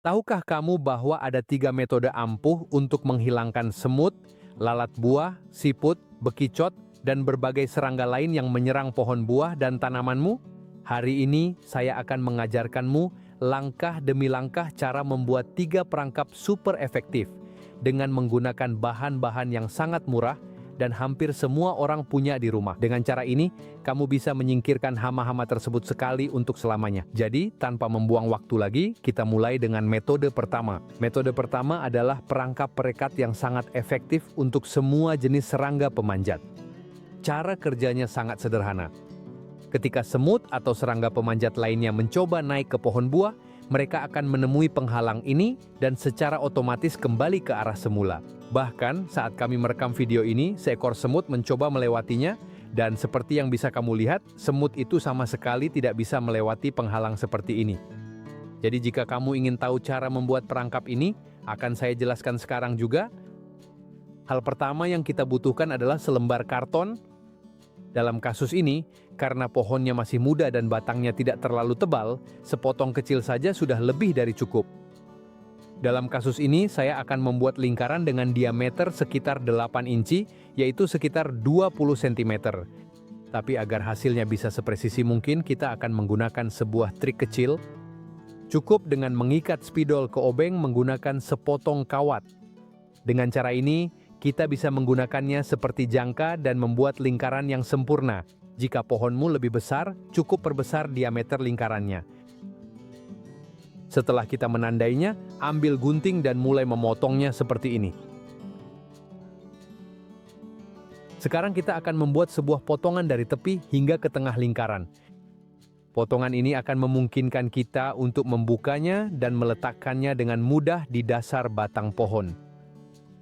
Tahukah kamu bahwa ada 3 metode ampuh untuk menghilangkan semut, lalat buah, siput, bekicot, dan berbagai serangga lain yang menyerang pohon buah dan tanamanmu? Hari ini saya akan mengajarkanmu langkah demi langkah cara membuat 3 perangkap super efektif dengan menggunakan bahan-bahan yang sangat murah dan hampir semua orang punya di rumah. Dengan cara ini, kamu bisa menyingkirkan hama-hama tersebut sekali untuk selamanya. Jadi, tanpa membuang waktu lagi, kita mulai dengan metode pertama. Metode pertama adalah perangkap perekat yang sangat efektif untuk semua jenis serangga pemanjat. Cara kerjanya sangat sederhana. Ketika semut atau serangga pemanjat lainnya mencoba naik ke pohon buah, mereka akan menemui penghalang ini dan secara otomatis kembali ke arah semula. Bahkan saat kami merekam video ini, seekor semut mencoba melewatinya dan seperti yang bisa kamu lihat, semut itu sama sekali tidak bisa melewati penghalang seperti ini. Jadi jika kamu ingin tahu cara membuat perangkap ini, akan saya jelaskan sekarang juga. Hal pertama yang kita butuhkan adalah selembar karton. Dalam kasus ini, karena pohonnya masih muda dan batangnya tidak terlalu tebal, sepotong kecil saja sudah lebih dari cukup. Dalam kasus ini, saya akan membuat lingkaran dengan diameter sekitar 8 inci, yaitu sekitar 20 cm. Tapi agar hasilnya bisa sepresisi mungkin, kita akan menggunakan sebuah trik kecil. Cukup dengan mengikat spidol ke obeng menggunakan sepotong kawat. Dengan cara ini, kita bisa menggunakannya seperti jangka dan membuat lingkaran yang sempurna. Jika pohonmu lebih besar, cukup perbesar diameter lingkarannya. Setelah kita menandainya, ambil gunting dan mulai memotongnya seperti ini. Sekarang kita akan membuat sebuah potongan dari tepi hingga ke tengah lingkaran. Potongan ini akan memungkinkan kita untuk membukanya dan meletakkannya dengan mudah di dasar batang pohon.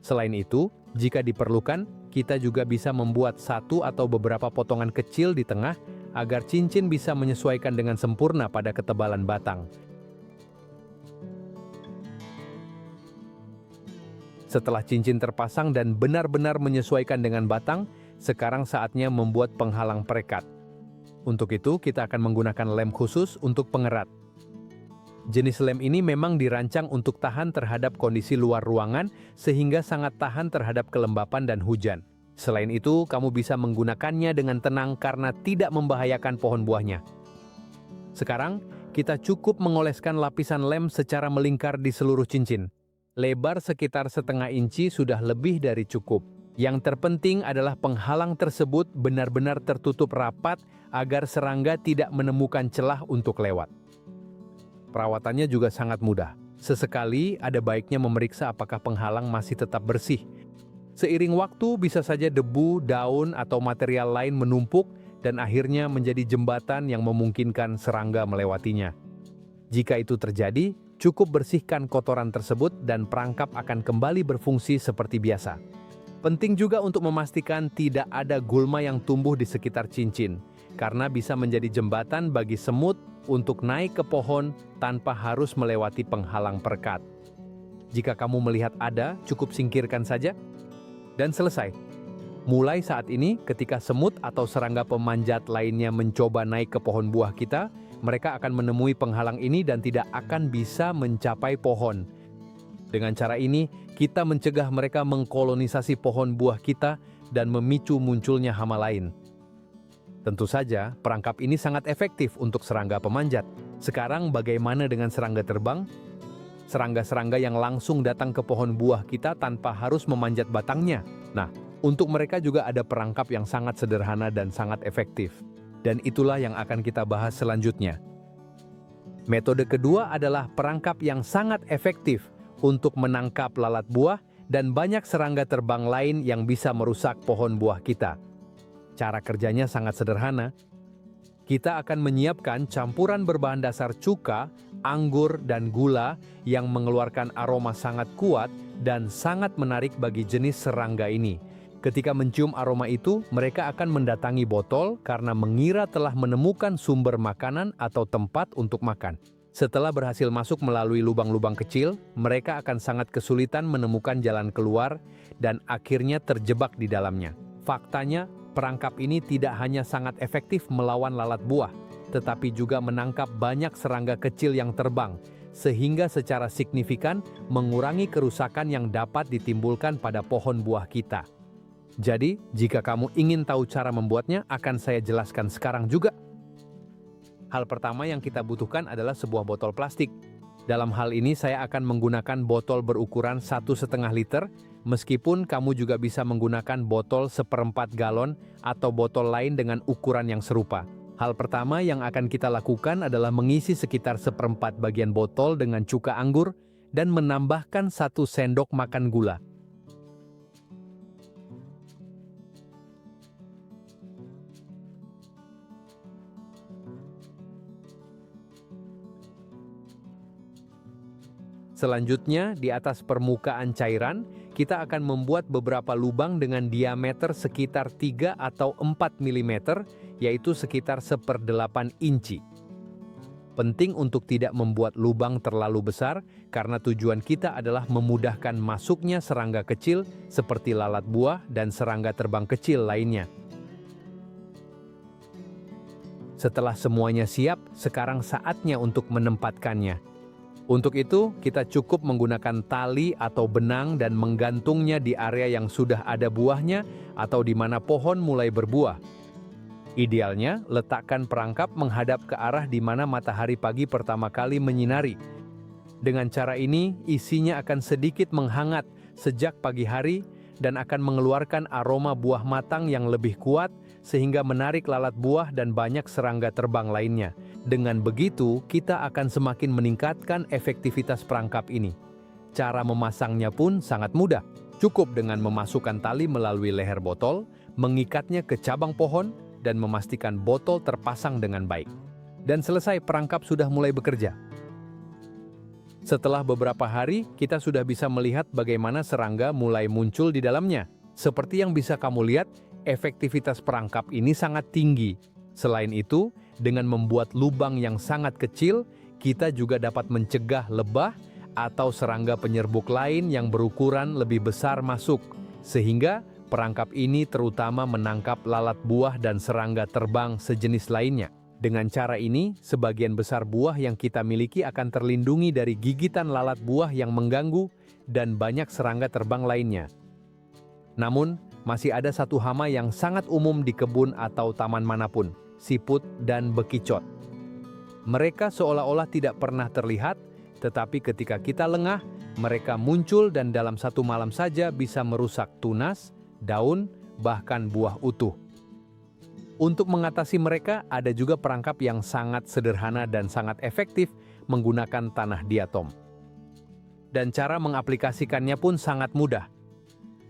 Selain itu, jika diperlukan, kita juga bisa membuat satu atau beberapa potongan kecil di tengah agar cincin bisa menyesuaikan dengan sempurna pada ketebalan batang. Setelah cincin terpasang dan benar-benar menyesuaikan dengan batang, sekarang saatnya membuat penghalang perekat. Untuk itu, kita akan menggunakan lem khusus untuk pengerat. Jenis lem ini memang dirancang untuk tahan terhadap kondisi luar ruangan sehingga sangat tahan terhadap kelembapan dan hujan. Selain itu, kamu bisa menggunakannya dengan tenang karena tidak membahayakan pohon buahnya. Sekarang, kita cukup mengoleskan lapisan lem secara melingkar di seluruh cincin. Lebar sekitar setengah inci sudah lebih dari cukup. Yang terpenting adalah penghalang tersebut benar-benar tertutup rapat agar serangga tidak menemukan celah untuk lewat. Perawatannya juga sangat mudah. Sesekali ada baiknya memeriksa apakah penghalang masih tetap bersih. Seiring waktu bisa saja debu, daun, atau material lain menumpuk dan akhirnya menjadi jembatan yang memungkinkan serangga melewatinya. Jika itu terjadi, cukup bersihkan kotoran tersebut dan perangkap akan kembali berfungsi seperti biasa. Penting juga untuk memastikan tidak ada gulma yang tumbuh di sekitar cincin, karena bisa menjadi jembatan bagi semut untuk naik ke pohon tanpa harus melewati penghalang perekat. Jika kamu melihat ada, cukup singkirkan saja, dan selesai. Mulai saat ini, ketika semut atau serangga pemanjat lainnya mencoba naik ke pohon buah kita, mereka akan menemui penghalang ini dan tidak akan bisa mencapai pohon. Dengan cara ini, kita mencegah mereka mengkolonisasi pohon buah kita dan memicu munculnya hama lain. Tentu saja, perangkap ini sangat efektif untuk serangga pemanjat. Sekarang bagaimana dengan serangga terbang? Serangga-serangga yang langsung datang ke pohon buah kita tanpa harus memanjat batangnya. Nah, untuk mereka juga ada perangkap yang sangat sederhana dan sangat efektif. Dan itulah yang akan kita bahas selanjutnya. Metode kedua adalah perangkap yang sangat efektif untuk menangkap lalat buah dan banyak serangga terbang lain yang bisa merusak pohon buah kita. Cara kerjanya sangat sederhana. Kita akan menyiapkan campuran berbahan dasar cuka, anggur, dan gula yang mengeluarkan aroma sangat kuat dan sangat menarik bagi jenis serangga ini. Ketika mencium aroma itu, mereka akan mendatangi botol karena mengira telah menemukan sumber makanan atau tempat untuk makan. Setelah berhasil masuk melalui lubang-lubang kecil, mereka akan sangat kesulitan menemukan jalan keluar dan akhirnya terjebak di dalamnya. Faktanya, perangkap ini tidak hanya sangat efektif melawan lalat buah, tetapi juga menangkap banyak serangga kecil yang terbang, sehingga secara signifikan mengurangi kerusakan yang dapat ditimbulkan pada pohon buah kita. Jadi, jika kamu ingin tahu cara membuatnya, akan saya jelaskan sekarang juga. Hal pertama yang kita butuhkan adalah sebuah botol plastik. Dalam hal ini saya akan menggunakan botol berukuran 1,5 liter, meskipun kamu juga bisa menggunakan botol 1/4 galon atau botol lain dengan ukuran yang serupa. Hal pertama yang akan kita lakukan adalah mengisi sekitar 1/4 bagian botol dengan cuka anggur dan menambahkan 1 sendok makan gula. Selanjutnya, di atas permukaan cairan, kita akan membuat beberapa lubang dengan diameter sekitar 3 atau 4 mm, yaitu sekitar 1/8 inci. Penting untuk tidak membuat lubang terlalu besar, karena tujuan kita adalah memudahkan masuknya serangga kecil seperti lalat buah dan serangga terbang kecil lainnya. Setelah semuanya siap, sekarang saatnya untuk menempatkannya. Untuk itu, kita cukup menggunakan tali atau benang dan menggantungnya di area yang sudah ada buahnya atau di mana pohon mulai berbuah. Idealnya, letakkan perangkap menghadap ke arah di mana matahari pagi pertama kali menyinari. Dengan cara ini, isinya akan sedikit menghangat sejak pagi hari dan akan mengeluarkan aroma buah matang yang lebih kuat sehingga menarik lalat buah dan banyak serangga terbang lainnya. Dengan begitu, kita akan semakin meningkatkan efektivitas perangkap ini. Cara memasangnya pun sangat mudah. Cukup dengan memasukkan tali melalui leher botol, mengikatnya ke cabang pohon, dan memastikan botol terpasang dengan baik. Dan selesai, perangkap sudah mulai bekerja. Setelah beberapa hari, kita sudah bisa melihat bagaimana serangga mulai muncul di dalamnya. Seperti yang bisa kamu lihat, efektivitas perangkap ini sangat tinggi. Selain itu, dengan membuat lubang yang sangat kecil, kita juga dapat mencegah lebah atau serangga penyerbuk lain yang berukuran lebih besar masuk, sehingga perangkap ini terutama menangkap lalat buah dan serangga terbang sejenis lainnya. Dengan cara ini, sebagian besar buah yang kita miliki akan terlindungi dari gigitan lalat buah yang mengganggu dan banyak serangga terbang lainnya. Namun, masih ada satu hama yang sangat umum di kebun atau taman manapun, siput dan bekicot. Mereka seolah-olah tidak pernah terlihat, tetapi ketika kita lengah, mereka muncul dan dalam satu malam saja bisa merusak tunas, daun, bahkan buah utuh. Untuk mengatasi mereka, ada juga perangkap yang sangat sederhana dan sangat efektif menggunakan tanah diatom. Dan cara mengaplikasikannya pun sangat mudah.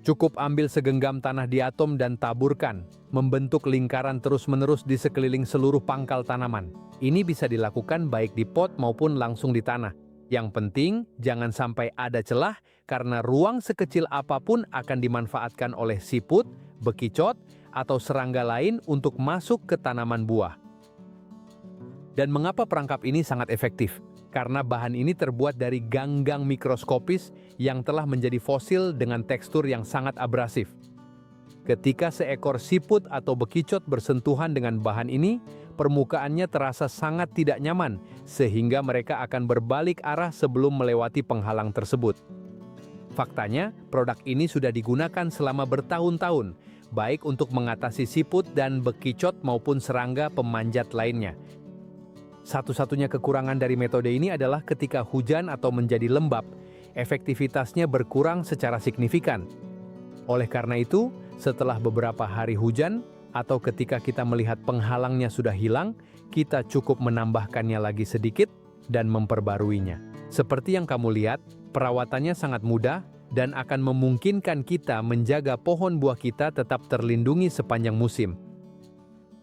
Cukup ambil segenggam tanah diatom dan taburkan, membentuk lingkaran terus-menerus di sekeliling seluruh pangkal tanaman. Ini bisa dilakukan baik di pot maupun langsung di tanah. Yang penting, jangan sampai ada celah karena ruang sekecil apapun akan dimanfaatkan oleh siput, bekicot, atau serangga lain untuk masuk ke tanaman buah. Dan mengapa perangkap ini sangat efektif? Karena bahan ini terbuat dari ganggang mikroskopis yang telah menjadi fosil dengan tekstur yang sangat abrasif. Ketika seekor siput atau bekicot bersentuhan dengan bahan ini, permukaannya terasa sangat tidak nyaman, sehingga mereka akan berbalik arah sebelum melewati penghalang tersebut. Faktanya, produk ini sudah digunakan selama bertahun-tahun, baik untuk mengatasi siput dan bekicot maupun serangga pemanjat lainnya. Satu-satunya kekurangan dari metode ini adalah ketika hujan atau menjadi lembab, efektivitasnya berkurang secara signifikan. Oleh karena itu, setelah beberapa hari hujan, atau ketika kita melihat penghalangnya sudah hilang, kita cukup menambahkannya lagi sedikit dan memperbaruinya. Seperti yang kamu lihat, perawatannya sangat mudah dan akan memungkinkan kita menjaga pohon buah kita tetap terlindungi sepanjang musim.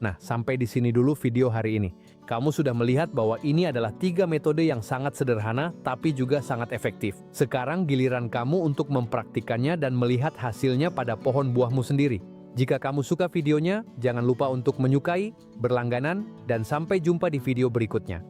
Nah, sampai di sini dulu video hari ini. Kamu sudah melihat bahwa ini adalah 3 metode yang sangat sederhana tapi juga sangat efektif. Sekarang giliran kamu untuk mempraktikannya dan melihat hasilnya pada pohon buahmu sendiri. Jika kamu suka videonya, jangan lupa untuk menyukai, berlangganan, dan sampai jumpa di video berikutnya.